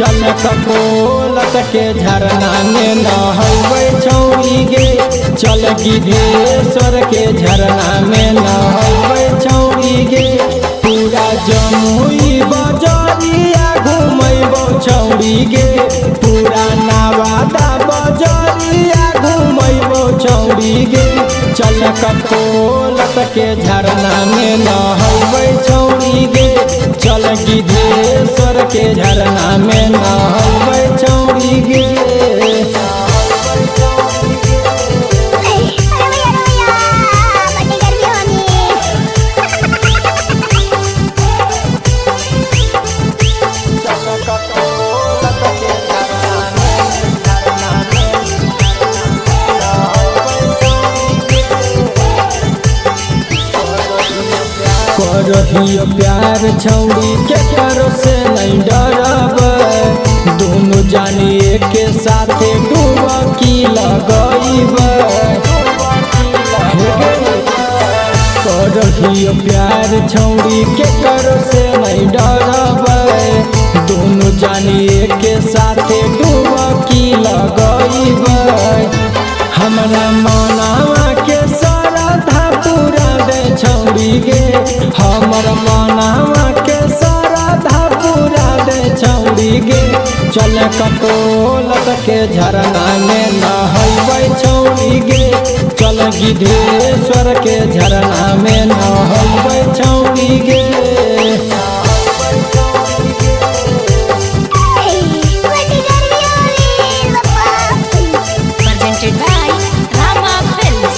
चल कपोलत के झरना में नहबै छौरी गे। चल गिद्धेश्वर के झरना में नहबै छौरी गे। पूरा जमुई बजरिया घुमैबौ छौरी गे। पूरा नवादा बजरिया घुमैबौ छौरी गे। चल कपोलत के झरना में नहबै छौरी गे। चल गिद्धेश्वर के झरना में नहबै छौरी गे। करहियो प्यार छौरी के करो से नहीं डरब। दोनों जानी के साथे डुबकी लगइब। करहियो प्यार छौरी के करो से नहीं डरब। दोनों जानी के साथे डुबकी लगइब। हमरा मनावा के श्रद्धा पूरा दे छौरी गे। हमर मनावा के श्रद्धा पूरा दे छौरी गे। चल कपोलत के झरना में नहबै छौरी गे। चल गिद्धेश्वर के झरना में नहबै छौरी गे। Presented by Rama Films.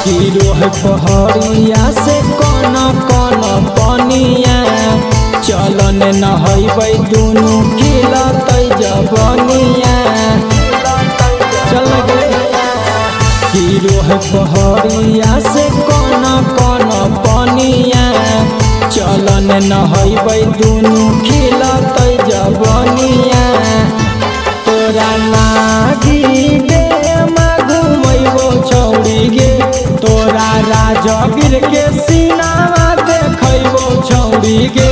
Hero है पहड़िया से कौन कौन पनिया। चलन नहबै दुनू खिलतै जबनिया। चल गे हीरो है पहड़िया से कौन कौन पनिया। चलन नहबै दुनू खिलतै जबनिया। तोरा नागी डेम घुमैबौ छौरी गे। तोरा राजगीर के सीनावा देखैबौ छौरी गे।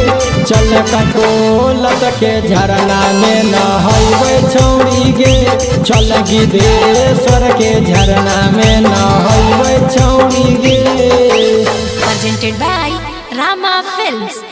चल कपोलत के झरना में नहबै छौरी गे। चल गिद्धेश्वर के झरना में नहबै छौरी गे। Presented by Rama Films.